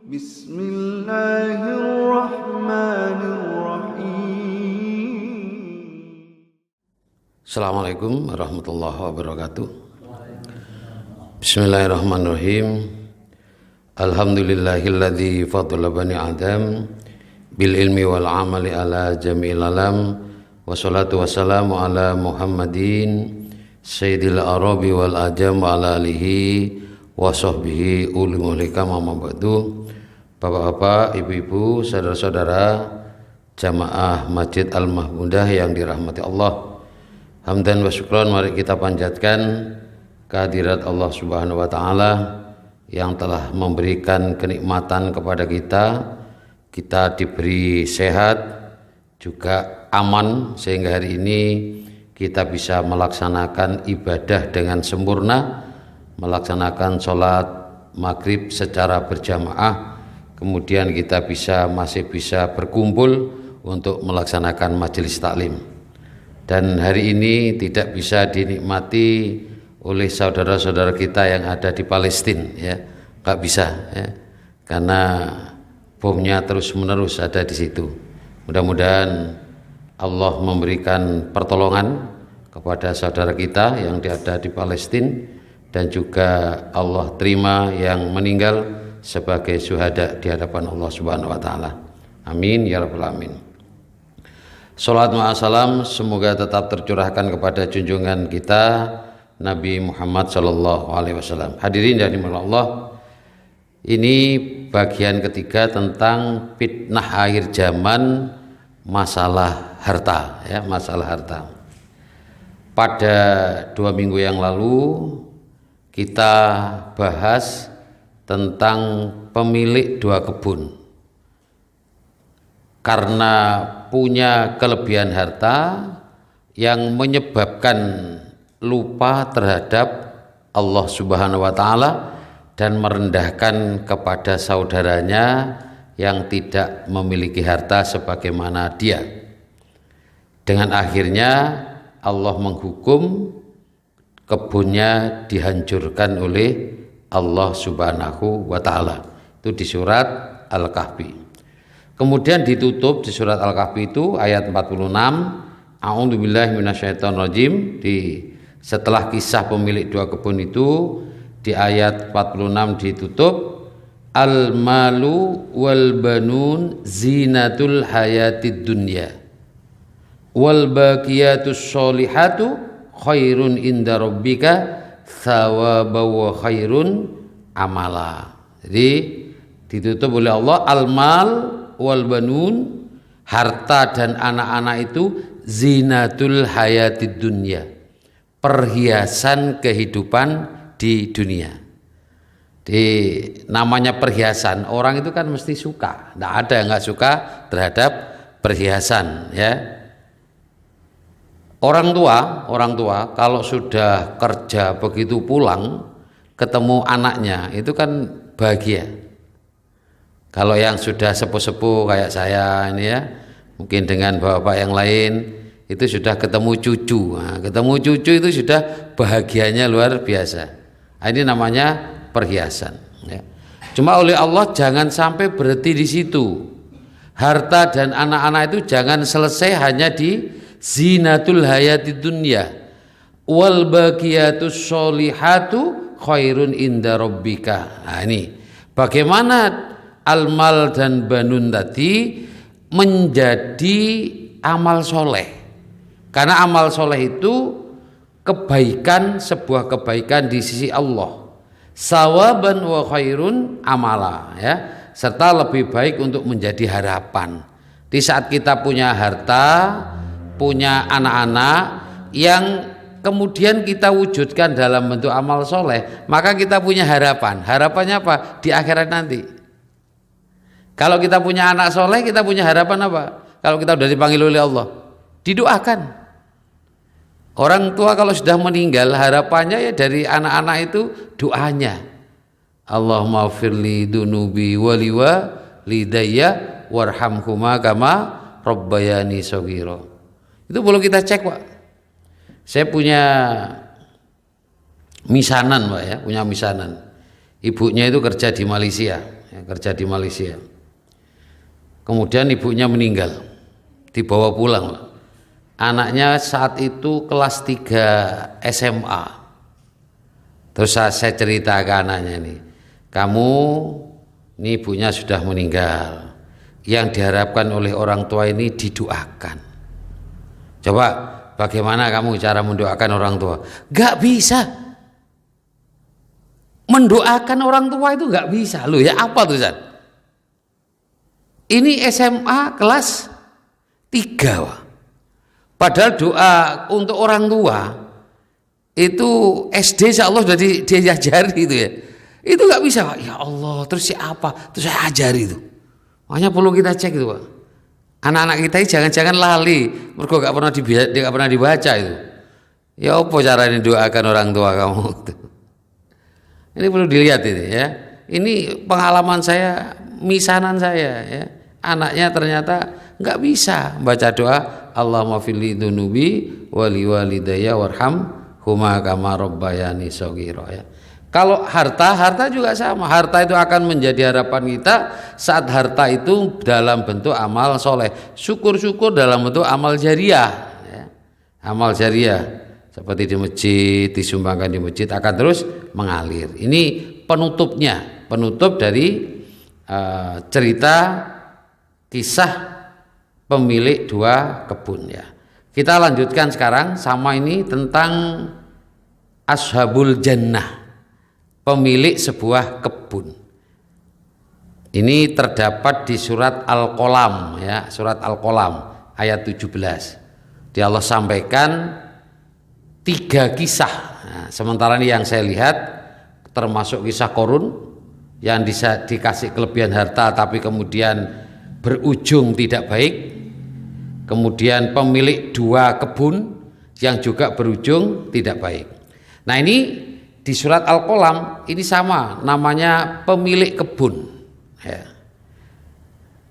Bismillahirrahmanirrahim. Assalamualaikum warahmatullahi wabarakatuh. Bismillahirrahmanirrahim. Alhamdulillahilladzi fadla bani Adam bil ilmi wal amali ala jami'il alam. Wassalatu wassalamu ala Muhammadin sayyidil arabi wal ajam wa ala alihi wa sahbihi uli muhlikam amma ba'du. Bapak-bapak, ibu-ibu, saudara-saudara jamaah Masjid Al-Mahmudah yang dirahmati Allah, hamdan wa syukran mari kita panjatkan kehadirat Allah Subhanahu wa taala yang telah memberikan kenikmatan kepada kita diberi sehat juga aman sehingga hari ini kita bisa melaksanakan ibadah dengan sempurna, melaksanakan sholat maghrib secara berjamaah, kemudian kita masih bisa berkumpul untuk melaksanakan majelis taklim. Dan hari ini tidak bisa dinikmati oleh saudara-saudara kita yang ada di Palestina, ya, nggak bisa, ya, karena bomnya terus-menerus ada di situ. Mudah-mudahan Allah memberikan pertolongan kepada saudara kita yang ada di Palestina, dan juga Allah terima yang meninggal sebagai syuhada di hadapan Allah Subhanahu wa taala. Amin ya rabbal alamin. Salat ma'asalam semoga tetap tercurahkan kepada junjungan kita Nabi Muhammad sallallahu alaihi wasallam. Hadirin dan dimuliakan Allah, ini bagian ketiga tentang fitnah akhir zaman, masalah harta, ya, masalah harta. Pada 2 minggu yang lalu kita bahas tentang pemilik 2 kebun karena punya kelebihan harta yang menyebabkan lupa terhadap Allah Subhanahu wa taala dan merendahkan kepada saudaranya yang tidak memiliki harta sebagaimana dia. Dengan akhirnya Allah menghukum kebunnya dihancurkan oleh Allah Subhanahu wa taala. Itu di surat Al-Kahfi. Kemudian ditutup di surat Al-Kahfi itu ayat 46, a'udzubillahi minasyaitonirrajim. Setelah kisah pemilik 2 kebun itu di ayat 46 ditutup, al-malu wal banun zinatul hayatid dunya wal baqiyatus sholihatu khairun inda rabbika thawaban wa khairun amala. Jadi ditutup oleh Allah, al-mal wal banun, harta dan anak-anak itu zinatul hayatid dunya, perhiasan kehidupan di dunia. Namanya perhiasan, orang itu kan mesti suka, tidak ada yang nggak suka terhadap perhiasan, ya. Orang tua kalau sudah kerja begitu pulang ketemu anaknya itu kan bahagia. Kalau yang sudah sepuh-sepuh kayak saya ini, ya, mungkin dengan bapak yang lain itu sudah ketemu cucu. Nah, ketemu cucu itu sudah bahagianya luar biasa. Nah, ini namanya perhiasan, ya. Cuma oleh Allah jangan sampai berhenti di situ. Harta dan anak-anak itu jangan selesai hanya di zinatul hayatid dunya wal baqiyatus sholihatu khairun inda rabbika. Nah, ini bagaimana al-mal dan banun tadi menjadi amal soleh, karena amal soleh itu kebaikan, sebuah kebaikan di sisi Allah, sawaban wa khairun amala, ya, serta lebih baik untuk menjadi harapan. Di saat kita punya harta, punya anak-anak yang kemudian kita wujudkan dalam bentuk amal soleh, maka kita punya harapan. Harapannya apa? Di akhirat nanti. Kalau kita punya anak soleh, kita punya harapan apa? Kalau kita sudah dipanggil oleh Allah, didoakan. Orang tua kalau sudah meninggal, harapannya ya dari anak-anak itu doanya, Allahumma firli dunubi waliwa lidayya warhamhuma kama rabbayani shaghira. Itu perlu kita cek, Pak. Saya punya misanan, Pak, ya, punya misanan. Ibunya itu kerja di Malaysia, kerja di Malaysia. Kemudian ibunya meninggal, dibawa pulang. Anaknya saat itu kelas 3 SMA. Terus saya cerita ke anaknya ini, kamu ini ibunya sudah meninggal. Yang diharapkan oleh orang tua ini didoakan. Coba bagaimana kamu cara mendoakan orang tua? Gak bisa. Mendoakan orang tua itu gak bisa. Loh ya apa tuh Zat? Ini SMA kelas 3. Wah. Padahal doa untuk orang tua itu SD insya Allah sudah diajari itu ya. Itu gak bisa Pak. Ya Allah, terus siapa? Terus saya ajari itu. Makanya perlu kita cek itu Pak. Anak-anak kita ini jangan-jangan lali, mergo gak pernah dibaca itu. Ya apa caranya doakan orang tua kamu? Ini perlu dilihat ini ya. Ini pengalaman saya, misanan saya ya. Anaknya ternyata nggak bisa baca doa Allahumma fili dunubi wali walidayya warham huma kama rabbayani shaghira ya. Kalau harta juga sama. Harta itu akan menjadi harapan kita saat harta itu dalam bentuk amal soleh. Syukur-syukur dalam bentuk amal jariah ya. Amal jariah seperti di masjid, disumbangkan di masjid akan terus mengalir. Ini penutupnya, penutup dari cerita kisah pemilik 2 kebun ya. Kita lanjutkan sekarang sama ini tentang Ashabul Jannah, pemilik sebuah kebun. Ini terdapat di surat Al-Qalam ya, surat Al-Qalam ayat 17. Di Allah sampaikan 3 kisah. Nah, sementara ini yang saya lihat termasuk kisah Korun yang dikasih kelebihan harta tapi kemudian berujung tidak baik. Kemudian pemilik 2 kebun yang juga berujung tidak baik. Nah ini di surat Al-Qalam ini sama, namanya pemilik kebun ya.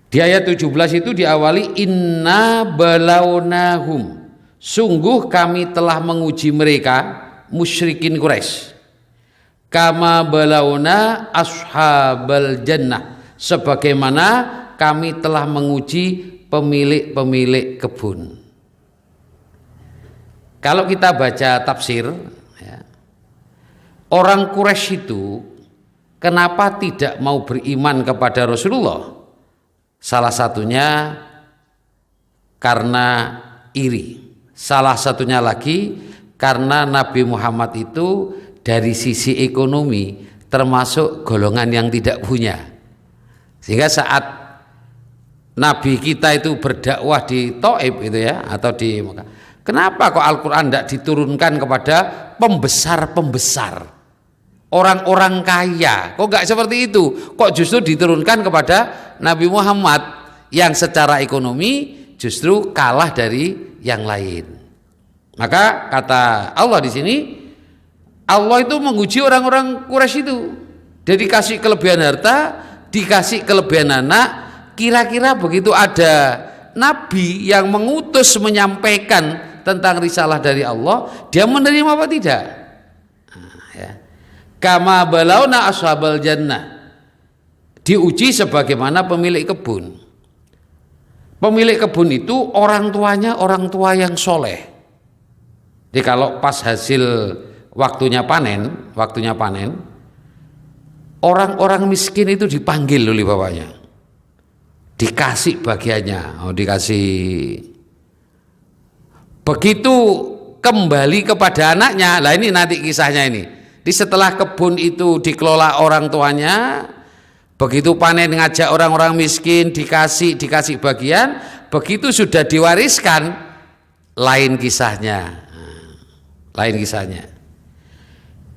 Di ayat 17 itu diawali inna balawnahum, sungguh kami telah menguji mereka musyrikin Quraisy, kama balawna ashabal jannah, sebagaimana kami telah menguji pemilik-pemilik kebun. Kalau kita baca tafsir ya, orang Quraisy itu kenapa tidak mau beriman kepada Rasulullah? Salah satunya karena iri. Salah satunya lagi karena Nabi Muhammad itu dari sisi ekonomi termasuk golongan yang tidak punya. Sehingga saat Nabi kita itu berdakwah di Thaif itu ya, atau di Mekah, kenapa kok Al-Quran tidak diturunkan kepada pembesar-pembesar, orang-orang kaya? Kok nggak seperti itu? Kok justru diturunkan kepada Nabi Muhammad yang secara ekonomi justru kalah dari yang lain? Maka kata Allah di sini, Allah itu menguji orang-orang Quraisy itu. Dia dikasih kelebihan harta, dikasih kelebihan anak. Kira-kira begitu ada Nabi yang mengutus menyampaikan tentang risalah dari Allah, dia menerima apa tidak? Nah, ya. Kama balawna ashabal jannah, diuji sebagaimana pemilik kebun. Pemilik kebun itu orang tuanya orang tua yang soleh. Jadi kalau pas hasil waktunya panen, orang-orang miskin itu dipanggil oleh bapaknya, dikasih bagiannya, dikasih. Begitu kembali kepada anaknya, lah ini nanti kisahnya ini. Di setelah kebun itu dikelola orang tuanya, begitu panen ngajak orang-orang miskin, dikasih bagian, begitu sudah diwariskan, lain kisahnya. Lain kisahnya.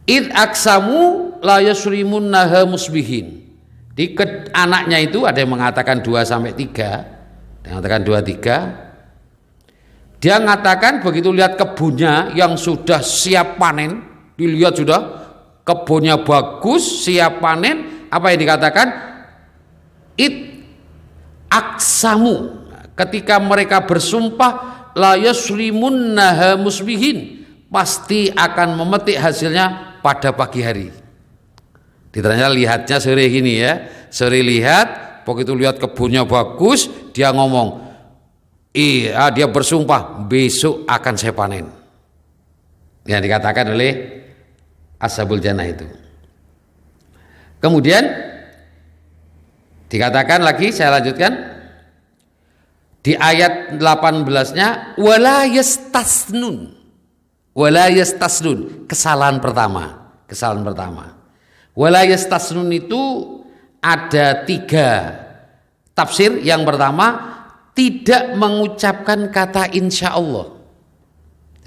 Id aksamu la yasrimunnaha musbihin. Di anaknya itu ada yang mengatakan 2 sampai 3, ada yang mengatakan 2, 3. Dia mengatakan begitu lihat kebunnya yang sudah siap panen, dilihat sudah kebunnya bagus, siap panen, apa yang dikatakan? Id aksamu, ketika mereka bersumpah la yasrimunnaha musbihin, pasti akan memetik hasilnya pada pagi hari. Ternyata lihatnya sore gini ya, sore lihat, begitu lihat kebunnya bagus, dia ngomong, iya, dia bersumpah besok akan saya panen. Yang dikatakan oleh Ashabul Jannah itu. Kemudian dikatakan lagi, saya lanjutkan di ayat 18-nya, wala yastasnun. Wala yastasnun, kesalahan pertama. Wala yastasnun itu ada 3 tafsir. Yang pertama, tidak mengucapkan kata insya Allah.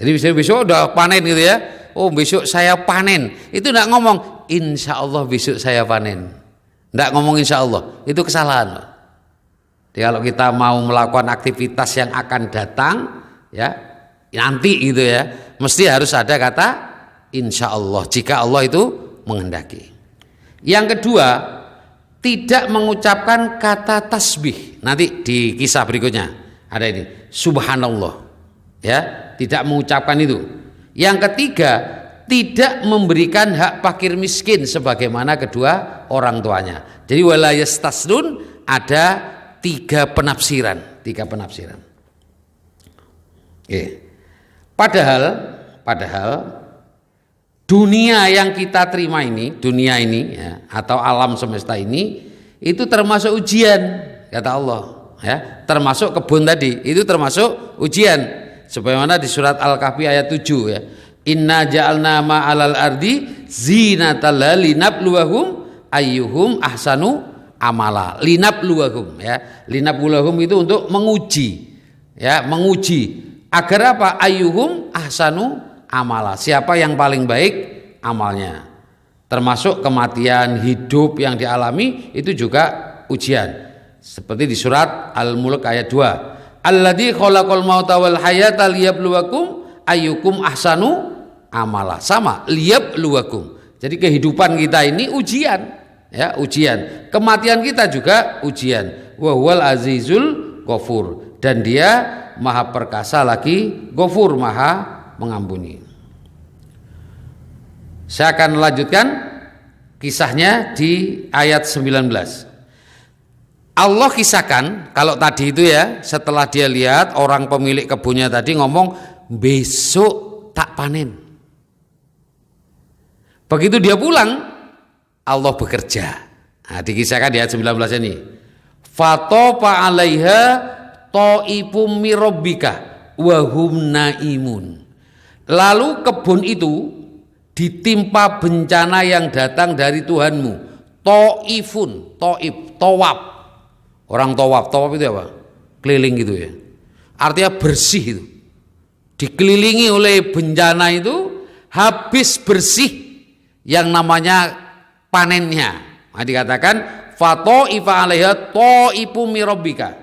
Jadi besok udah panen gitu ya. Oh besok saya panen. Itu enggak ngomong insya Allah besok saya panen. Enggak ngomong insya Allah. Itu kesalahan. Jadi kalau kita mau melakukan aktivitas yang akan datang ya nanti gitu ya, mesti harus ada kata insya Allah jika Allah itu menghendaki. Yang kedua, tidak mengucapkan kata tasbih. Nanti di kisah berikutnya ada ini, subhanallah. Ya, tidak mengucapkan itu. Yang ketiga, tidak memberikan hak fakir miskin sebagaimana kedua orang tuanya. Jadi wala yastasnun ada 3 penafsiran. Oke. Padahal dunia yang kita terima ini, dunia ini ya, atau alam semesta ini itu termasuk ujian kata Allah ya, termasuk kebun tadi itu termasuk ujian sebagaimana di surat Al-Kahfi ayat 7 ya, inna ja'alna ma'alal ardi zinatal linabluwahum ayyuhum ahsanu amala. Linabluwahum ya, linabluwahum itu untuk menguji ya, menguji agar apa? Ayyuhum ahsanu amala, siapa yang paling baik amalnya. Termasuk kematian, hidup yang dialami itu juga ujian. Seperti di surat Al-Mulk ayat 2. Alladzi khalaqal mauta wal hayata liyabluwakum ayyukum ahsanu amala. Sama, liyabluwakum. Jadi kehidupan kita ini ujian, ya, ujian. Kematian kita juga ujian. Wa huwal azizul ghafur, dan dia maha perkasa lagi ghafur, maha mengampuni. Saya akan lanjutkan kisahnya di ayat 19. Allah kisahkan kalau tadi itu ya, setelah dia lihat orang pemilik kebunnya tadi ngomong besok tak panen. Begitu dia pulang, Allah bekerja. Nah, dikisahkan di ayat 19 ini. Fatopa 'alaiha ta'ifum mirabbika wa hum naimun. Lalu kebun itu ditimpa bencana yang datang dari Tuhanmu. Ta'ifun, ta'if, tawaf. Orang tawaf itu apa? Keliling gitu ya. Artinya bersih itu. Dikelilingi oleh bencana itu, habis bersih yang namanya panennya. Nah, dikatakan fato'ifa 'alaiha ta'ifum mirabbika.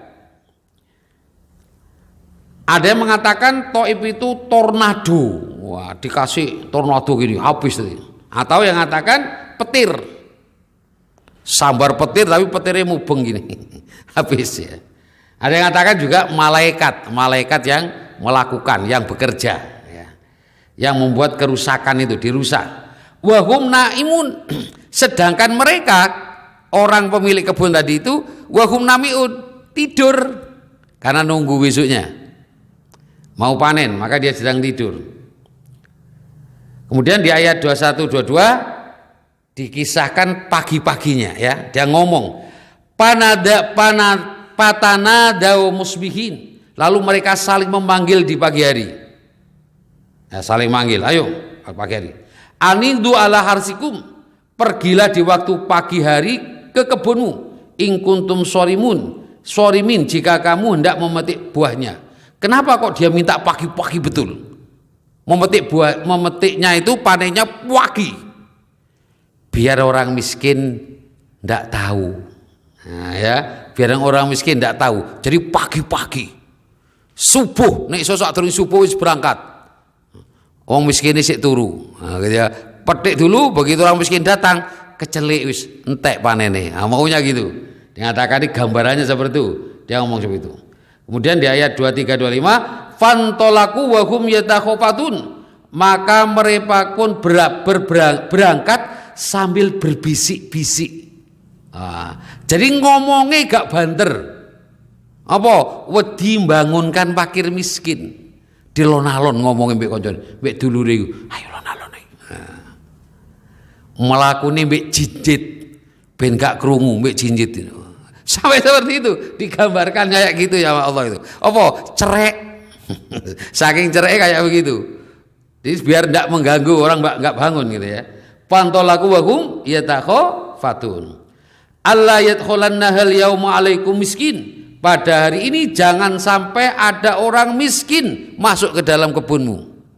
Ada yang mengatakan Taif itu tornado. Wah, dikasih tornado gini habis tadi. Atau yang mengatakan petir. Sambar petir tapi petirnya mubeng gini. Habis ya. Ada yang mengatakan juga malaikat yang melakukan, yang bekerja ya. Yang membuat kerusakan itu dirusak. Wa hum naimun. Sedangkan mereka orang pemilik kebun tadi itu wa hum namiun, tidur karena nunggu besoknya. Mau panen, maka dia sedang tidur. Kemudian di ayat 21-22 dikisahkan pagi-paginya ya, dia ngomong patana daw musbihin, lalu mereka saling memanggil di pagi hari. Ya, saling manggil, ayo pagi hari. Anindu ala harsikum, pergilah di waktu pagi hari ke kebunmu. In kuntum sorimin, jika kamu hendak memetik buahnya. Kenapa kok dia minta pagi-pagi betul? Memetiknya itu panennya pagi. Biar orang miskin tidak tahu. Nah, ya, biar orang miskin tidak tahu. Jadi pagi-pagi. Subuh, nek sosok turun subuh wis berangkat. Orang miskin ini sik turu. Nah, gitu ya. Petik dulu, begitu orang miskin datang, kecelik wis entek panene. Nah, maunya gitu. Dikatakan gambarannya seperti itu. Dia ngomong seperti itu. Kemudian di ayat 23-25, fantolaku wahum yatakhofatun, maka mereka pun berangkat sambil berbisik-bisik. Jadi ngomongnya gak banter. Apa? Wedi bangunkan fakir miskin. Dilon-alon ngomongin mbek koncone, mbek dulure iku. Ayo lon-alon. Melakune mbek jinjit ben gak krungu mbek jinjit itu. Sampai seperti itu digambarkan kayak gitu ya Allah itu. Apa? Cerek. Saking cereknya kayak begitu. Jadi biar tidak mengganggu orang nggak bangun gitu ya. Pantolaku wahum yatakhafatun. Allah yadkhulannahal yauma alaikum miskin. Pada hari ini jangan sampai ada orang miskin masuk ke dalam kebunmu.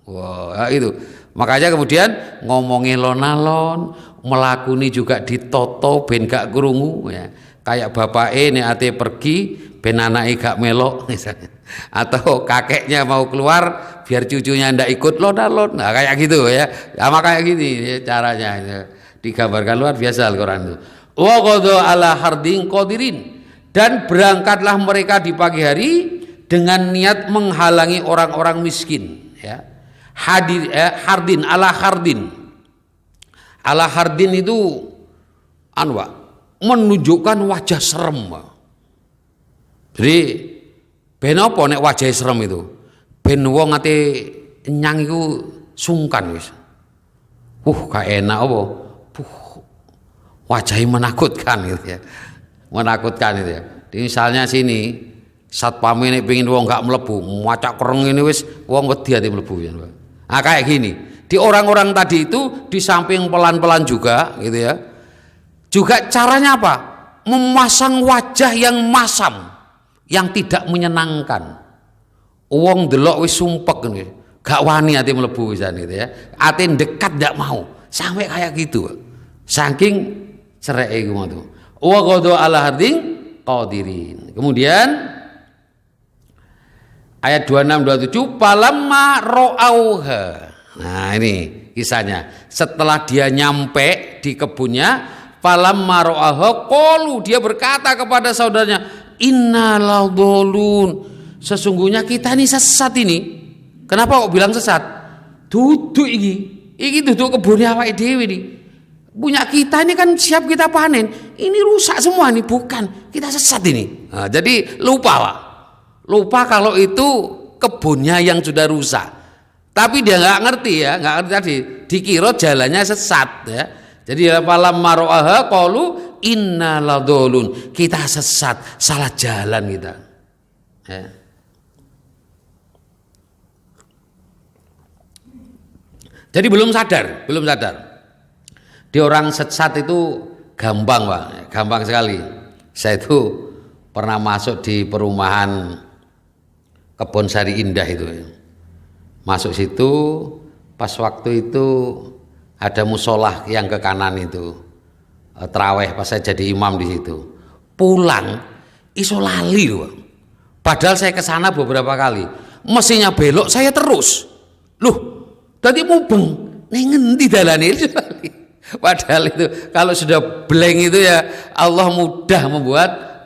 Wah, itu. Makanya kemudian ngomongin lon-alon, melakuni juga ditoto ben gak krungu ya. Kayak bapake nek ate pergi ben anake gak melok misalnya. Atau kakeknya mau keluar biar cucunya ndak ikut lon-alon. Nah, kayak gitu ya. Sama kayak gini ya, caranya ya. Digambarkan luar biasa Al-Qur'an itu. Wa qadha ala hardin qadirin. Dan berangkatlah mereka di pagi hari dengan niat menghalangi orang-orang miskin ya. Hardin ala hardin. Ala hardin itu menunjukkan wajah serem. Jadi ben apa nek wajah serem itu? Ben wong ate nyang iku sungkan wis. Gak enak apa? Wajahnya menakutkan gitu ya. Menakutkan itu ya. Misalnya sini satpam ini pengen wong gak melebu, macak kereng ini wis wong wedi ati mlebu ya. Nah kayak gini. Di orang-orang tadi itu di samping pelan-pelan juga gitu ya. Juga caranya apa? Memasang wajah yang masam, yang tidak menyenangkan. Wong delok wis sumpek gitu. Gak wani ati mlebu pisan gitu ya. Ati dekat ndak mau. Sampai kayak gitu. Saking cereke iku ngono. Wa qadha ala hardin qadirin. Kemudian ayat 26 27 falamma ra'auha. Nah, ini kisahnya. Setelah dia nyampe di kebunnya, falamma ra'auha qalu, dia berkata kepada saudaranya, innal dhalun. Sesungguhnya kita ini sesat ini. Kenapa kok bilang sesat? Duduk iki. Iki duduk kebunnya awake dhewe iki. Punya kita ini kan siap kita panen, ini rusak semua nih, bukan kita sesat ini. Nah, jadi lupa kalau itu kebunnya yang sudah rusak, tapi dia nggak ngerti ya, nggak ngerti tadi, dikira jalannya sesat ya. Jadi falam maro'aha qalu inna ladolun, kita sesat, salah jalan kita ya. Jadi belum sadar. Di orang sesat itu gampang Pak, gampang sekali. Saya itu pernah masuk di perumahan Kebon Sari Indah itu. Masuk situ, pas waktu itu ada musolah yang ke kanan itu, terawih pas saya jadi imam di situ. Pulang, iso lali loh. Padahal saya ke sana beberapa kali. Mestinya belok, saya terus. Loh, tadi mubeng, neng ngendi dalane itu. Padahal itu kalau sudah blank itu ya Allah mudah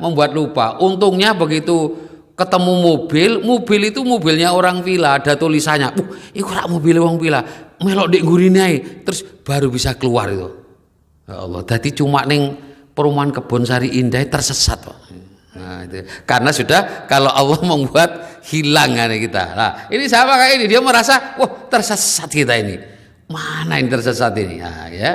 membuat lupa. Untungnya begitu ketemu mobil itu mobilnya orang villa, ada tulisannya. Iku rak mobil wong villa, melok ndek ngurine ae, terus baru bisa keluar itu. Ya Allah, dadi cuma ning perumahan Kebon Sari Indah tersesat, Pak. Nah, itu karena sudah kalau Allah membuat hilang kita. Nah, ini sama kayak ini, dia merasa wah tersesat kita ini. Mana yang tersesat ini? Nah, ya.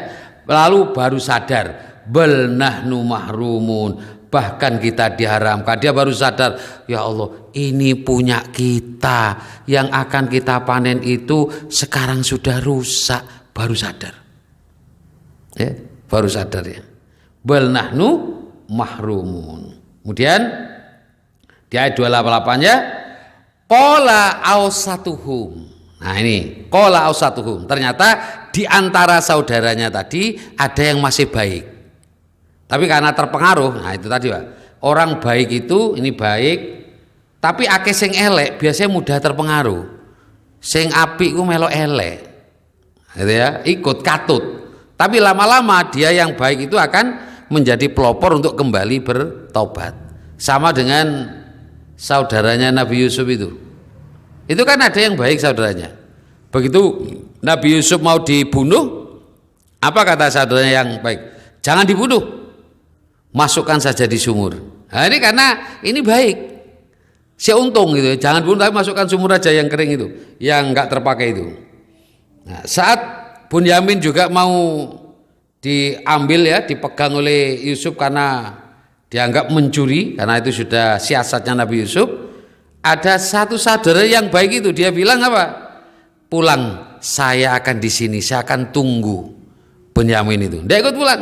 Lalu baru sadar, bal nahnu mahrumun, bahkan kita diharamkan. Dia baru sadar, ya Allah, ini punya kita, yang akan kita panen itu sekarang sudah rusak. Baru sadar. Ya, baru sadar ya. Bal nahnu mahrumun. Kemudian di ayat 28-nya qala ausatuhum. Nah ini qala ausatuhum, ternyata di antara saudaranya tadi ada yang masih baik. Tapi karena terpengaruh, nah itu tadi Pak. Orang baik itu ini baik, tapi akeh sing elek biasanya mudah terpengaruh. Sing apik ku melok elek. Gitu ya, ikut katut. Tapi lama-lama dia yang baik itu akan menjadi pelopor untuk kembali bertobat. Sama dengan saudaranya Nabi Yusuf itu. Itu kan ada yang baik saudaranya. Begitu Nabi Yusuf mau dibunuh, Apa kata saudaranya yang baik? Jangan dibunuh, masukkan saja di sumur. Nah, ini karena ini baik, saya untung gitu. Jangan bunuh tapi masukkan sumur aja yang kering itu, yang nggak terpakai itu. Nah, saat Bunyamin juga mau diambil ya, dipegang oleh Yusuf karena dianggap mencuri, karena itu sudah siasatnya Nabi Yusuf. Ada satu saudara yang baik itu, dia bilang apa? Pulang, saya akan di sini, saya akan tunggu Bunyamin itu. Dia ikut pulang.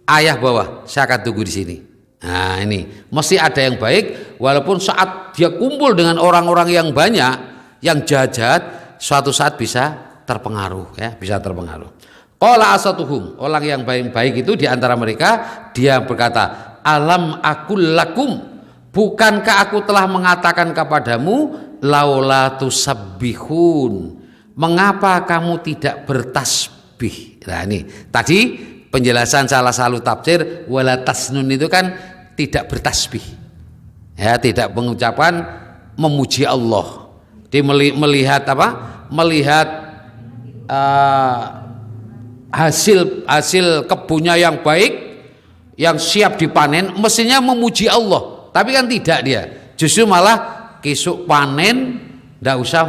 Ayah bawa, saya akan tunggu di sini. Nah ini mesti ada yang baik, walaupun saat dia kumpul dengan orang-orang yang banyak, yang jahat, suatu saat bisa terpengaruh, ya, bisa terpengaruh. Qala asatuhum, orang yang baik-baik itu di antara mereka, dia berkata, alam akul lakum, bukankah aku telah mengatakan kepadamu, laula tusabbihun, mengapa kamu tidak bertasbih? Nah ini tadi penjelasan salah satu tafsir wala tasnun itu kan tidak bertasbih, ya, tidak mengucapkan memuji Allah. Dia melihat apa? Melihat hasil kebunnya yang baik, yang siap dipanen, mestinya memuji Allah. Tapi kan tidak, dia justru malah kisuk panen, tidak usah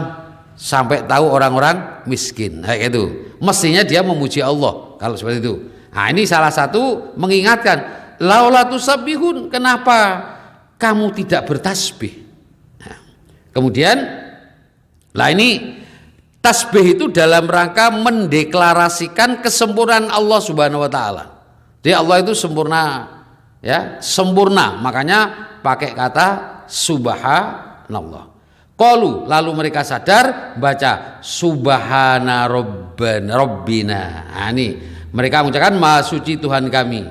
sampai tahu orang-orang miskin, kayak gitu. Mestinya dia memuji Allah kalau seperti itu. Nah ini salah satu mengingatkan, laula tusabbihun, kenapa kamu tidak bertasbih? Nah, kemudian lah ini tasbih itu dalam rangka mendeklarasikan kesempurnaan Allah Subhanahu wa taala. Jadi Allah itu sempurna, ya, sempurna. Makanya pakai kata subhanallah. Qalu, lalu mereka sadar, baca subhana rabbina. Nah, ini mereka mengucapkan maha suci Tuhan kami.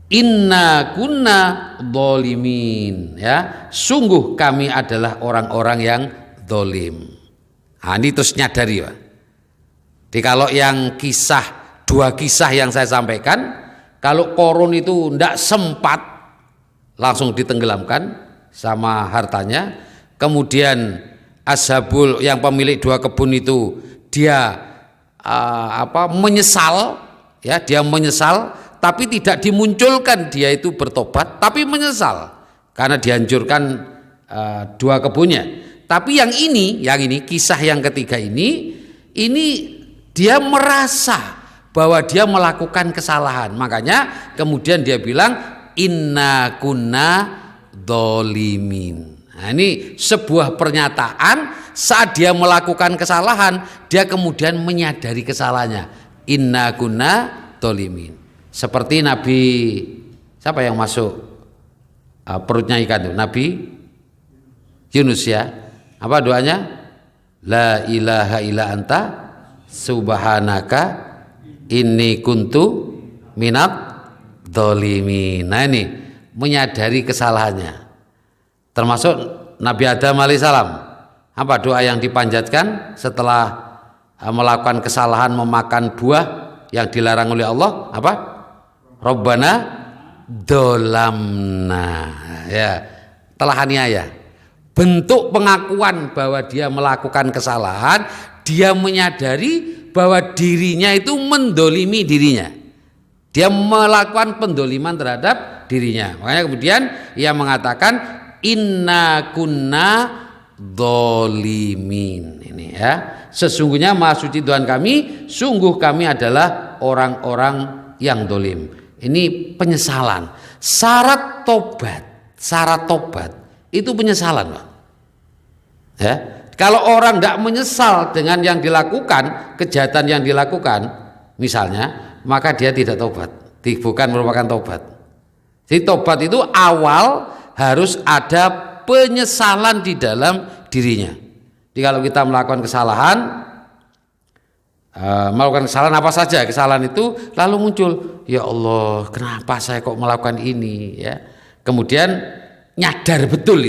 Inna kunna dzalimin, ya, sungguh kami adalah orang-orang yang zalim. Nah, ini terus nyadari, Pak. Jadi kalau yang dua kisah yang saya sampaikan, kalau Korun itu tidak sempat langsung ditenggelamkan sama hartanya, kemudian Ashabul yang pemilik dua kebun itu dia menyesal, ya, dia menyesal, tapi tidak dimunculkan dia itu bertobat, tapi menyesal karena dihancurkan dua kebunnya. Tapi yang ini kisah yang ketiga ini dia merasa bahwa dia melakukan kesalahan. Makanya kemudian dia bilang inna kunna dzalimin. Nah, ini sebuah pernyataan saat dia melakukan kesalahan, dia kemudian menyadari kesalahannya. Inna kunna dzalimin. Seperti Nabi siapa yang masuk perutnya ikan itu? Nabi Yunus, ya. Apa doanya? La ilaha illa anta subhanaka inni kuntu minat dzalimin. Nah ini menyadari kesalahannya. Termasuk Nabi Adam alaihissalam. Apa doa yang dipanjatkan setelah melakukan kesalahan memakan buah yang dilarang oleh Allah? Apa? Rabbana dolamna, ya, telah aniaya. Bentuk pengakuan bahwa dia melakukan kesalahan, dia menyadari bahwa dirinya itu mendolimi dirinya. Dia melakukan pendoliman terhadap dirinya. Makanya kemudian ia mengatakan inna kunna dzalimin. Ini, ya, sesungguhnya maha suci Tuhan kami, sungguh kami adalah orang-orang yang dolim. Ini penyesalan. Syarat tobat itu penyesalan, Pak. Ya, kalau orang tidak menyesal dengan yang dilakukan, kejahatan yang dilakukan, misalnya, maka dia tidak tobat, bukan merupakan tobat. Jadi tobat itu awal harus ada penyesalan di dalam dirinya. Jadi kalau kita melakukan kesalahan apa saja kesalahan itu, lalu muncul, ya Allah, kenapa saya kok melakukan ini, ya. Kemudian nyadari betul.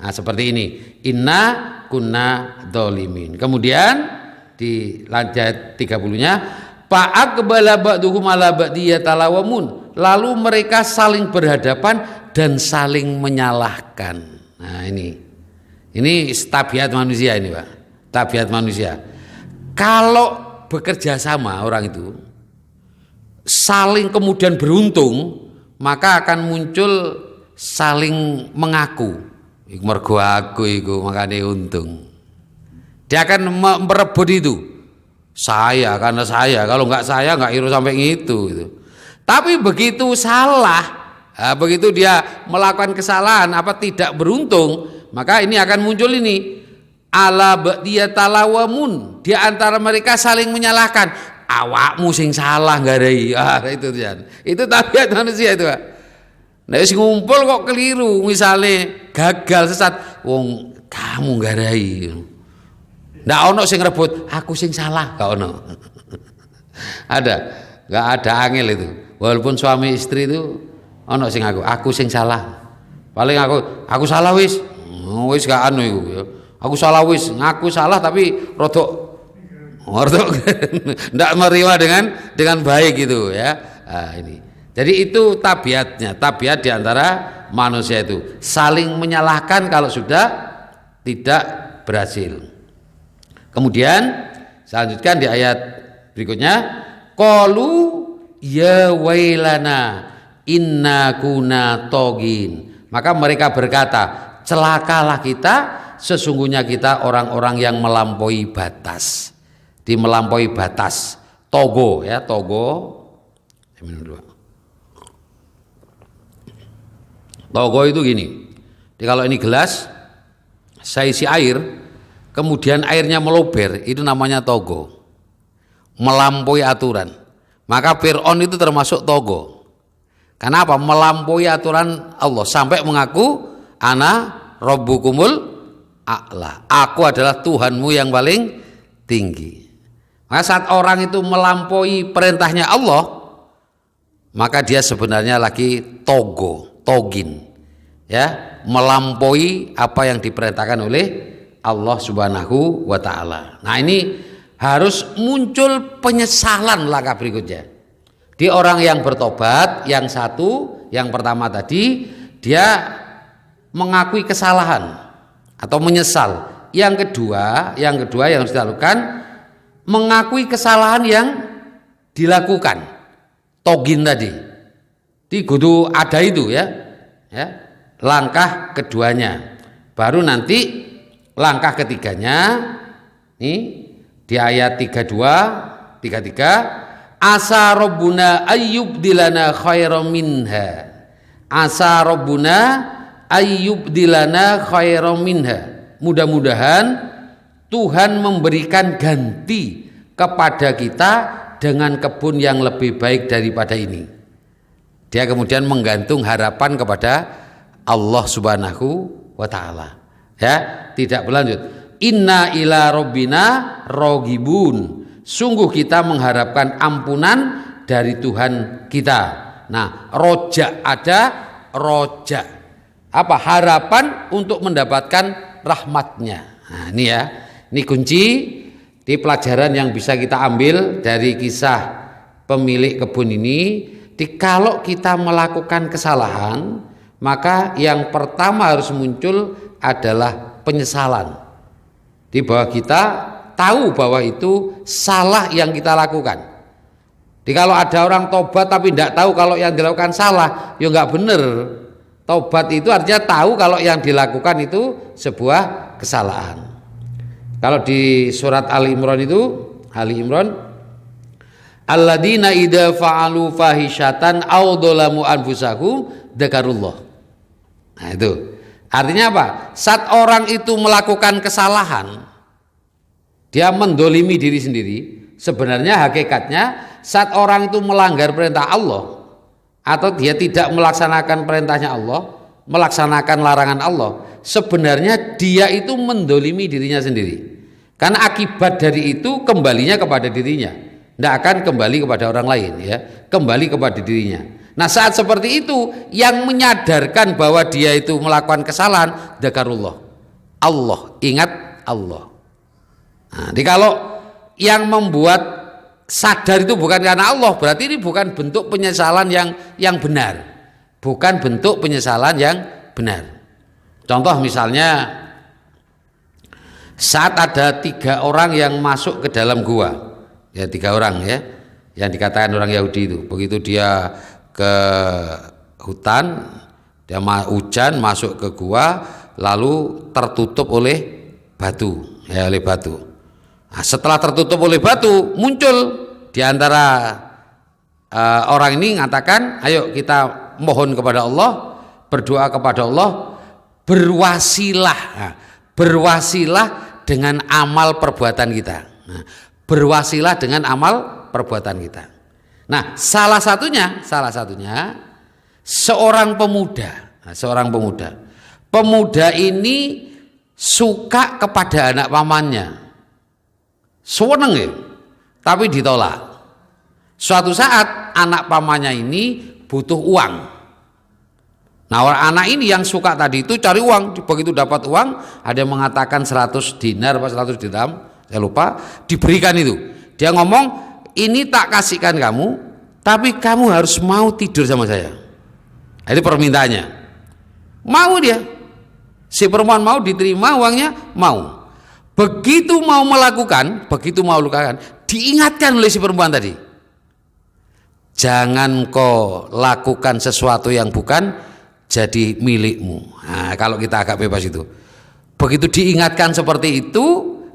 Nah, seperti ini, inna kunna dzalimin. Kemudian di ayat 30-nya, fa'aqbala ba'duhum ala ba'di yatalawamun, lalu mereka saling berhadapan dan saling menyalahkan. Nah, ini tabiat manusia ini, Pak. Tabiat manusia. Kalau bekerja sama orang itu saling kemudian beruntung, maka akan muncul saling mengaku. Iku mergo aku iku makane untung. Dia akan merebut itu. Saya, karena saya, kalau nggak saya nggak iru sampai gitu gitu. Tapi begitu salah, begitu dia melakukan kesalahan apa tidak beruntung, maka ini akan muncul ini ala dia talawamun, di antara mereka saling menyalahkan. Awakmu sing salah garai. Itu Jan. Itu tabiat manusia itu, Pak. Nek wis ngumpul kok keliru, misale gagal sesat, wong kamu garai. Ndak ono sing rebut, aku sing salah, gak ono. Ada, gak ada angel itu. Walaupun suami istri itu ono sing aku sing salah. Paling aku salah wis. Wis gak anu iku ya. Aku salah wis, ngaku salah tapi rodok ndak menerima dengan baik gitu ya. Ini. Jadi itu tabiatnya, tabiat diantara manusia itu saling menyalahkan kalau sudah tidak berhasil. Kemudian saya lanjutkan di ayat berikutnya, qalu ya wailana inna kuna togin. Maka mereka berkata, celakalah kita, sesungguhnya kita orang-orang yang melampaui batas. Di melampaui batas, togo ya, togo. Togo itu gini. Jadi kalau ini gelas, saya isi air, kemudian airnya meluber, itu namanya togo. Melampaui aturan. Maka Fir'aun itu termasuk togo. Kenapa? Melampaui aturan Allah sampai mengaku ana rabbukumul a'la. Aku adalah Tuhanmu yang paling tinggi. Maka saat orang itu melampaui perintahnya Allah, maka dia sebenarnya lagi togin, ya, melampaui apa yang diperintahkan oleh Allah Subhanahu wa taala. Nah, ini harus muncul penyesalan langkah berikutnya. Di orang yang bertobat, yang satu, yang pertama tadi dia mengakui kesalahan atau menyesal. Yang kedua yang harus dilakukan mengakui kesalahan yang dilakukan. Togin tadi. Di kudu ada itu ya. Langkah keduanya. Baru nanti langkah ketiganya nih di ayat 32, 33, asa rabbuna ayyubdilana khairam minha. Asa rabbuna ayyubdilana khairam minha. Mudah-mudahan Tuhan memberikan ganti kepada kita dengan kebun yang lebih baik daripada ini. Dia kemudian menggantung harapan kepada Allah Subhanahu wa taala. Ya, tidak berlanjut. Inna ila rabbina rogibun. Sungguh kita mengharapkan ampunan dari Tuhan kita. Nah, roja ada, roja. Apa? Harapan untuk mendapatkan rahmatnya. Nah, ini ya. Ini kunci di pelajaran yang bisa kita ambil dari kisah pemilik kebun ini. Kalau kita melakukan kesalahan, maka yang pertama harus muncul adalah penyesalan. Di bawah kita tahu bahwa itu salah yang kita lakukan. Jadi kalau ada orang tobat tapi tidak tahu kalau yang dilakukan salah, ya nggak benar. Tobat itu artinya tahu kalau yang dilakukan itu sebuah kesalahan. Kalau di surat Ali Imran itu, Ali Imran, alladzina idza fa'alu fahishatan aw dzalamu anfusahum dzakarullah. Nah, itu. Artinya apa? Saat orang itu melakukan kesalahan, dia mendolimi diri sendiri. Sebenarnya hakikatnya saat orang itu melanggar perintah Allah atau dia tidak melaksanakan perintahnya Allah, melaksanakan larangan Allah, sebenarnya dia itu mendolimi dirinya sendiri. Karena akibat dari itu kembalinya kepada dirinya, tidak akan kembali kepada orang lain, ya, kembali kepada dirinya. Nah, saat seperti itu yang menyadarkan bahwa dia itu melakukan kesalahan, dzakarullah. Allah, ingat Allah. Nah, jadi kalau yang membuat sadar itu bukan karena Allah, berarti ini bukan bentuk penyesalan yang benar. Bukan bentuk penyesalan yang benar. Contoh misalnya saat ada 3 orang yang masuk ke dalam gua, Ya 3 orang ya. Yang dikatakan orang Yahudi itu. Begitu dia ke hutan, dia hujan masuk ke gua, lalu tertutup oleh batu, ya oleh batu. Nah, setelah tertutup oleh batu, muncul di antara orang ini mengatakan, ayo kita mohon kepada Allah, berdoa kepada Allah, berwasilah, nah, berwasilah dengan amal perbuatan kita. Nah, berwasilah dengan amal perbuatan kita. Nah, salah satunya seorang pemuda. Nah, seorang pemuda. Pemuda ini suka kepada anak pamannya. Seneng ya, tapi ditolak. Suatu saat anak pamannya ini butuh uang. Nah, anak ini yang suka tadi itu cari uang. Begitu dapat uang, ada yang mengatakan 100 dinar atau 100 dirham, saya lupa, diberikan itu. Dia ngomong, ini tak kasihkan kamu, tapi kamu harus mau tidur sama saya. Itu permintaannya. Mau dia. Si perempuan mau, diterima uangnya, mau. Begitu mau melakukan, diingatkan oleh si perempuan tadi. Jangan kau lakukan sesuatu yang bukan jadi milikmu. Nah, kalau kita agak bebas itu. Begitu diingatkan seperti itu,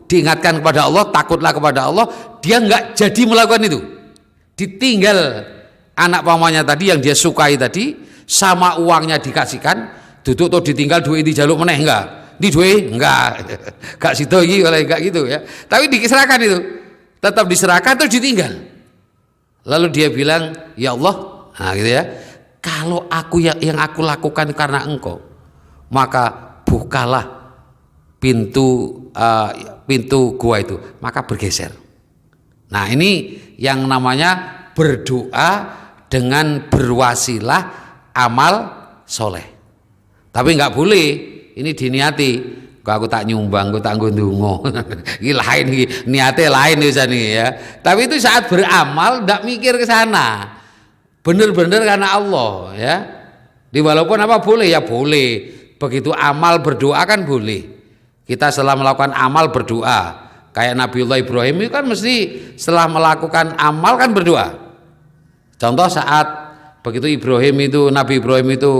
diingatkan kepada Allah, takutlah kepada Allah, dia nggak jadi melakukan itu. Ditinggal anak pamannya tadi yang dia sukai tadi, sama uangnya dikasihkan, duduk atau ditinggal duit di jaluk meneh enggak. Di duit enggak. Gak situ iki oleh enggak gitu ya. Tapi diserahkan itu. Tetap diserahkan terus ditinggal. Lalu dia bilang, "Ya Allah," nah gitu ya. "Kalau aku yang aku lakukan karena Engkau, maka bukalah pintu gua itu, maka bergeser." Nah, ini yang namanya berdoa dengan berwasilah amal soleh. Tapi nggak boleh ini diniati. Aku tak nyumbang, aku tak ngundungo. Ini lain, niatnya lain ya. Tapi itu saat beramal nggak mikir ke sana. Bener-bener karena Allah ya. Walaupun apa boleh ya boleh. Begitu amal berdoa kan boleh. Kita setelah melakukan amal berdoa. Kayak Nabiullah Ibrahim itu kan mesti setelah melakukan amal kan berdoa. Contoh saat begitu Nabi Ibrahim itu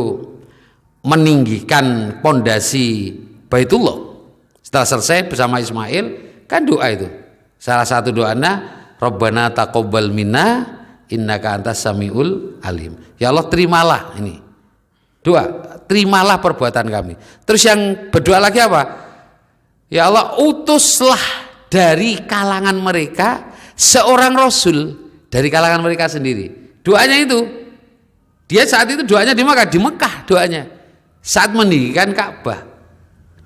meninggikan pondasi Baitullah. Setelah selesai bersama Ismail kan doa itu. Salah satu doanya, Rabbana taqabbal minna innaka antas samiul alim. Ya Allah, terimalah ini. Doa, terimalah perbuatan kami. Terus yang berdoa lagi apa? Ya Allah, utuslah dari kalangan mereka seorang rasul dari kalangan mereka sendiri. Doanya itu. Dia saat itu doanya di Mekah doanya. Saat mendirikan Ka'bah.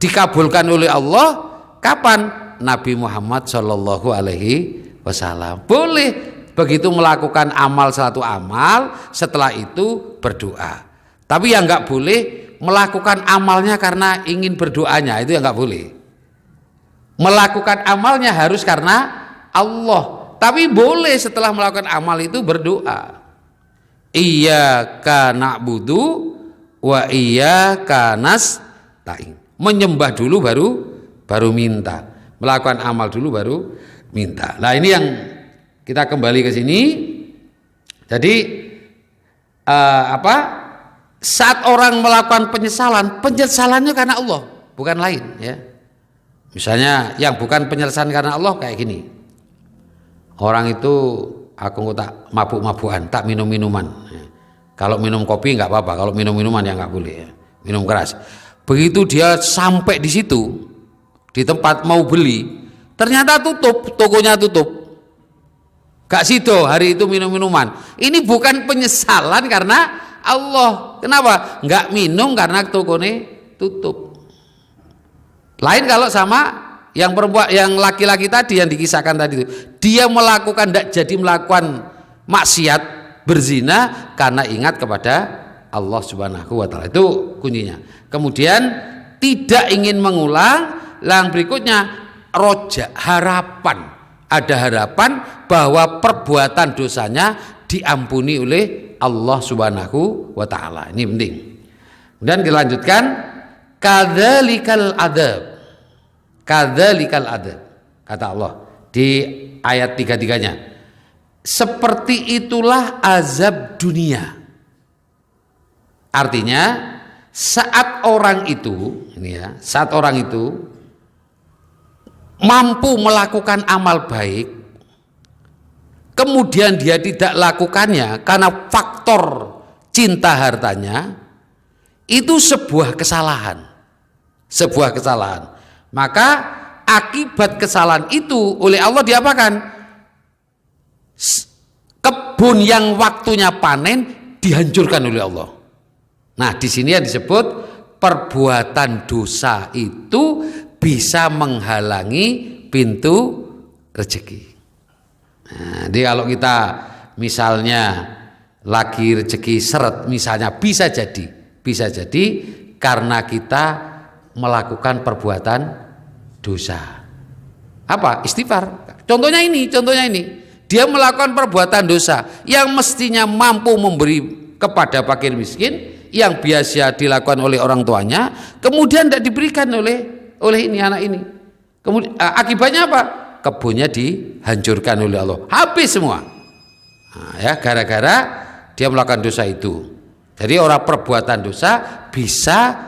Dikabulkan oleh Allah kapan? Nabi Muhammad Shallallahu Alaihi Wasallam. Boleh begitu melakukan amal satu amal, setelah itu berdoa. Tapi yang nggak boleh melakukan amalnya karena ingin berdoanya, itu yang nggak boleh. Melakukan amalnya harus karena Allah. Tapi boleh setelah melakukan amal itu berdoa. Iyyaka na'budu wa iyyaka nasta'in. Menyembah dulu baru minta. Melakukan amal dulu baru minta. Nah, ini yang kita kembali ke sini. Jadi saat orang melakukan penyesalannya karena Allah, bukan lain ya. Misalnya yang bukan penyesalan karena Allah kayak gini. Orang itu aku tak mabuk-mabukan, tak minum-minuman. Ya. Kalau minum kopi nggak apa-apa, kalau minum minuman ya nggak boleh ya. Minum keras. Begitu dia sampai di situ, di tempat mau beli, ternyata tutup, tokonya tutup. Gak situ hari itu minum minuman. Ini bukan penyesalan karena Allah. Kenapa? Gak minum karena tokonya tutup. Lain kalau sama yang perempuan, yang laki-laki tadi yang dikisahkan tadi itu, dia melakukan, tidak jadi melakukan maksiat berzina karena ingat kepada Allah Subhanahu wa taala. Itu kuncinya. Kemudian tidak ingin mengulang. Yang berikutnya roja, harapan. Ada harapan bahwa perbuatan dosanya diampuni oleh Allah Subhanahu wa taala. Ini penting. Kemudian dilanjutkan, kadzalikal adab. Kadzalikal adab. Kata Allah, di ayat 33-nya. Seperti itulah azab dunia. Artinya saat orang itu, saat orang itu mampu melakukan amal baik, kemudian dia tidak lakukannya karena faktor cinta hartanya, itu sebuah kesalahan. Maka akibat kesalahan itu oleh Allah diapakan? Kebun yang waktunya panen dihancurkan oleh Allah. Nah, di sini yang disebut perbuatan dosa itu bisa menghalangi pintu rezeki. Nah, jadi kalau kita misalnya lagi rezeki seret, misalnya bisa jadi karena kita melakukan perbuatan dosa. Apa? Istighfar. Contohnya ini. Dia melakukan perbuatan dosa yang mestinya mampu memberi kepada fakir miskin, yang biasa dilakukan oleh orang tuanya, kemudian tidak diberikan oleh ini anak ini. Kemudian akibatnya apa? Kebunnya dihancurkan oleh Allah, habis semua. Nah, ya, gara-gara dia melakukan dosa itu. Jadi orang perbuatan dosa bisa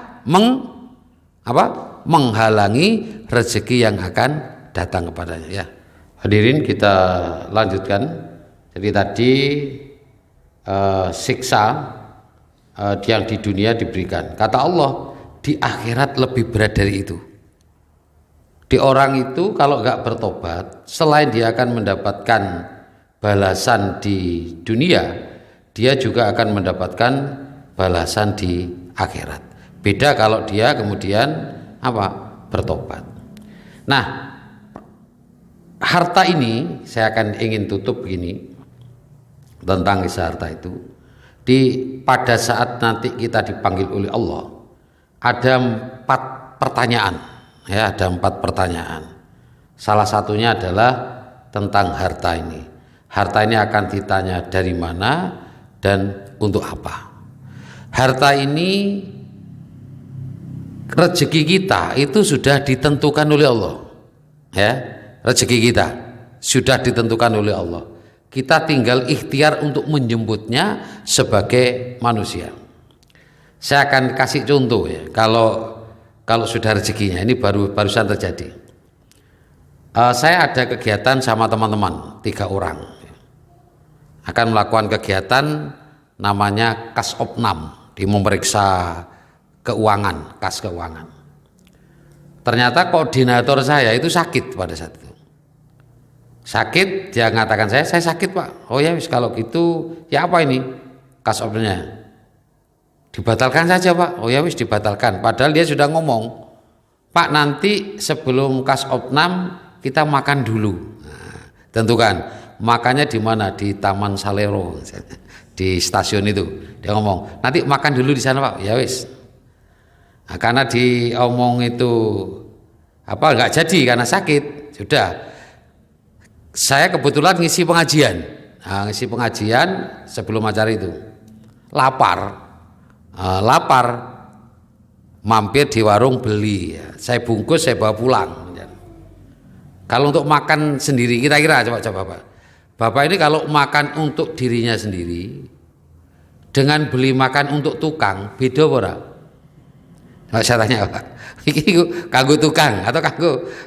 menghalangi rezeki yang akan datang kepadanya. Ya, hadirin, kita lanjutkan. Jadi tadi siksa yang di dunia diberikan. Kata Allah, di akhirat lebih berat dari itu. Di orang itu kalau nggak bertobat, selain dia akan mendapatkan balasan di dunia, dia juga akan mendapatkan balasan di akhirat. Beda kalau dia kemudian bertobat. Nah, harta ini saya akan ingin tutup begini tentang kisah harta itu. Pada saat nanti kita dipanggil oleh Allah, ada 4 pertanyaan. Ya, ada 4 pertanyaan. Salah satunya adalah tentang harta ini. Harta ini akan ditanya dari mana dan untuk apa. Harta ini, rezeki kita itu sudah ditentukan oleh Allah. Ya, rezeki kita sudah ditentukan oleh Allah. Kita tinggal ikhtiar untuk menjemputnya sebagai manusia. Saya akan kasih contoh ya. Kalau sudah rezekinya, ini barusan terjadi. Saya ada kegiatan sama teman-teman 3 orang, akan melakukan kegiatan namanya kas opnam, di memeriksa keuangan, kas keuangan. Ternyata koordinator saya itu sakit pada saat itu. Sakit, dia mengatakan saya sakit Pak. Oh ya wis, kalau gitu ya apa ini kas opnamnya? Dibatalkan saja Pak. Oh ya wis, dibatalkan. Padahal dia sudah ngomong, Pak, nanti sebelum kas opnam kita makan dulu. Nah, tentukan makannya di mana? Di Taman Salero, di stasiun itu. Dia ngomong, nanti makan dulu di sana Pak. Ya wis. Nah, karena diomong itu nggak jadi karena sakit. Sudah. Saya kebetulan ngisi pengajian. Nah, ngisi pengajian sebelum acara itu. Lapar, mampir di warung beli. Saya bungkus, saya bawa pulang. Kalau untuk makan sendiri, kira-kira coba Bapak ini kalau makan untuk dirinya sendiri dengan beli makan untuk tukang, beda ora? Saya tanya Pak, ini kanggo tukang atau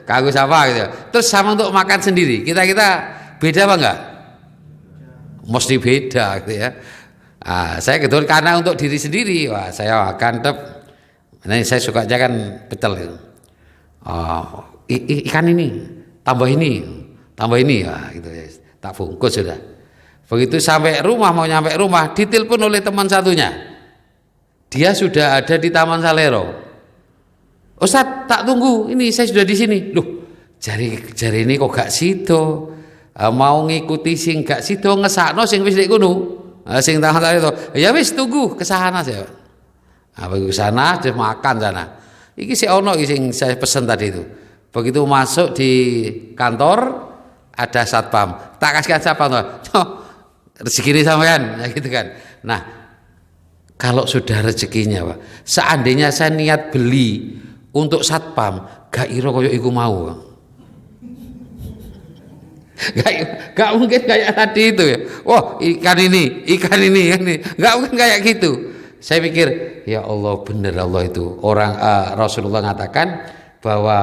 kanggo siapa gitu. Terus sama untuk makan sendiri, kita beda apa enggak? Mesti beda gitu ya. Saya kebetulan karena untuk diri sendiri, saya makan ini saya sukanya kan pecel itu. Ikan ini, tambah ini, gitu ya. Tak bungkus sudah. Begitu sampai rumah, mau nyampe rumah, ditelepon oleh teman satunya. Dia sudah ada di Taman Salero. Ustaz, tak tunggu, ini saya sudah di sini. Loh, jari ini kok gak sido. Mau ngikuti sing gak sido, ngesakno sing wis nek kono. Sing Taman Salero. Ya wis, tunggu ke sana saya. Begitu ke sana, dia makan sana. Iki si ono sing saya pesen tadi itu. Begitu masuk di kantor, ada satpam. Tak kasihkan satpam tuh. Rezeki ini sampean, ya gitu kan. Nah, kalau sudah rezekinya Pak, seandainya saya niat beli untuk satpam, gak iro koyo iku mau Pak. Gak mungkin kayak tadi itu ya. Wah, ikan ini, gak mungkin kayak gitu. Saya pikir, ya Allah, benar Allah itu. Rasulullah mengatakan bahwa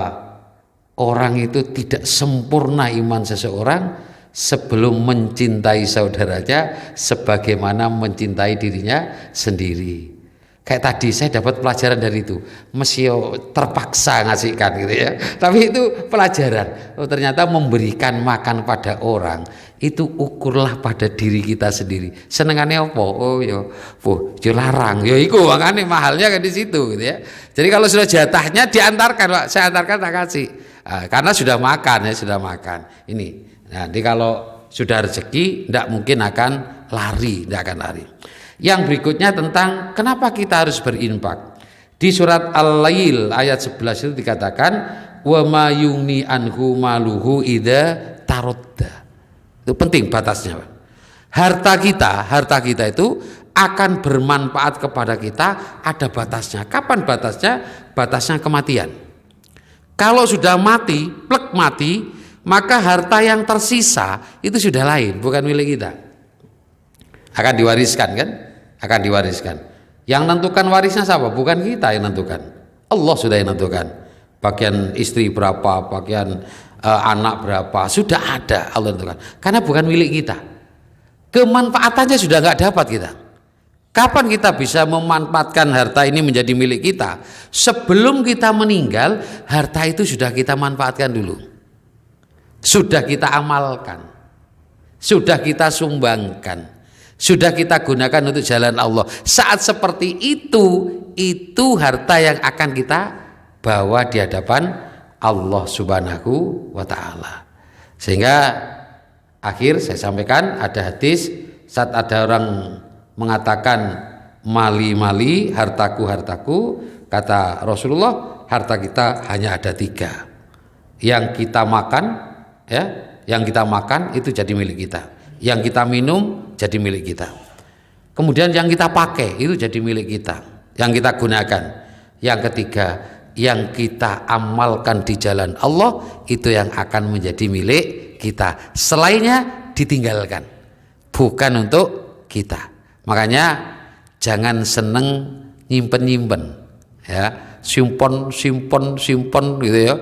orang itu tidak sempurna iman seseorang sebelum mencintai saudaranya sebagaimana mencintai dirinya sendiri. Kayak tadi saya dapat pelajaran dari itu. Mesio terpaksa ngasihkan gitu ya. Tapi itu pelajaran. Oh, ternyata memberikan makan pada orang itu ukurlah pada diri kita sendiri. Senengannya apa? Oh ya, larang. Ya iku makanya mahalnya kan di situ gitu ya. Jadi kalau sudah jatahnya diantarkan, Pak. Saya antarkan tak kasih. Karena sudah makan ya, sudah makan. Ini. Nah, jadi kalau sudah rezeki tidak mungkin akan lari, tidak akan lari. Yang berikutnya tentang kenapa kita harus berinfak. Di surat Al-Lail ayat 11 itu dikatakan wa ma yuni anhu maluhu idza taradda. Itu penting batasnya. Harta kita itu akan bermanfaat kepada kita, ada batasnya. Kapan batasnya? Batasnya kematian. Kalau sudah mati, plek mati, maka harta yang tersisa itu sudah lain, bukan milik kita. Akan diwariskan kan? Akan diwariskan. Yang nentukan warisnya siapa? Bukan kita yang nentukan. Allah sudah yang nentukan. Bagian istri berapa, bagian anak berapa, sudah ada Allah tentukan. Karena bukan milik kita. Kemanfaatannya sudah nggak dapat kita. Kapan kita bisa memanfaatkan harta ini menjadi milik kita? Sebelum kita meninggal, harta itu sudah kita manfaatkan dulu. Sudah kita amalkan. Sudah kita sumbangkan. Sudah kita gunakan untuk jalan Allah. Saat seperti itu harta yang akan kita bawa di hadapan Allah Subhanahu wa ta'ala. Sehingga akhir saya sampaikan ada hadis saat ada orang mengatakan mali hartaku, kata Rasulullah, harta kita hanya ada 3. Yang kita makan ya, yang kita makan itu jadi milik kita. Yang kita minum jadi milik kita. Kemudian yang kita pakai itu jadi milik kita. Yang kita gunakan. Yang ketiga, yang kita amalkan di jalan Allah itu yang akan menjadi milik kita. Selainnya ditinggalkan. Bukan untuk kita. Makanya jangan seneng nyimpen ya, simpen gitu ya.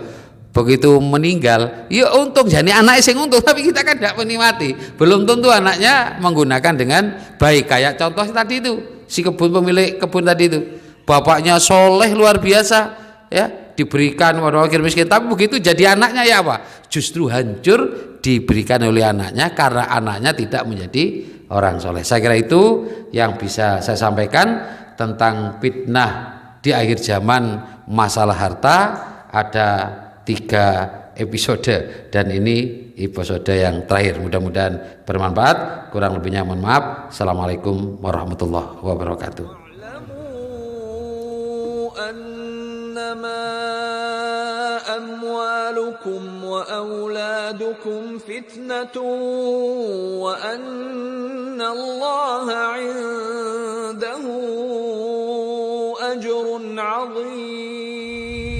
Begitu meninggal, ya untung jadi anak sing untung, tapi kita kan tidak menikmati. Belum tentu anaknya menggunakan dengan baik. Kayak contoh tadi itu, si pemilik kebun tadi itu, bapaknya soleh luar biasa, ya diberikan pada fakir miskin. Tapi begitu jadi anaknya ya apa? Justru hancur diberikan oleh anaknya karena anaknya tidak menjadi orang soleh. Saya kira itu yang bisa saya sampaikan tentang fitnah di akhir zaman masalah harta. Ada 3 episode dan ini episode yang terakhir. Mudah-mudahan bermanfaat. Kurang lebihnya mohon maaf. Assalamualaikum warahmatullahi wabarakatuh. أموالكم وأولادكم فتنة وأن الله عنده أجر عظيم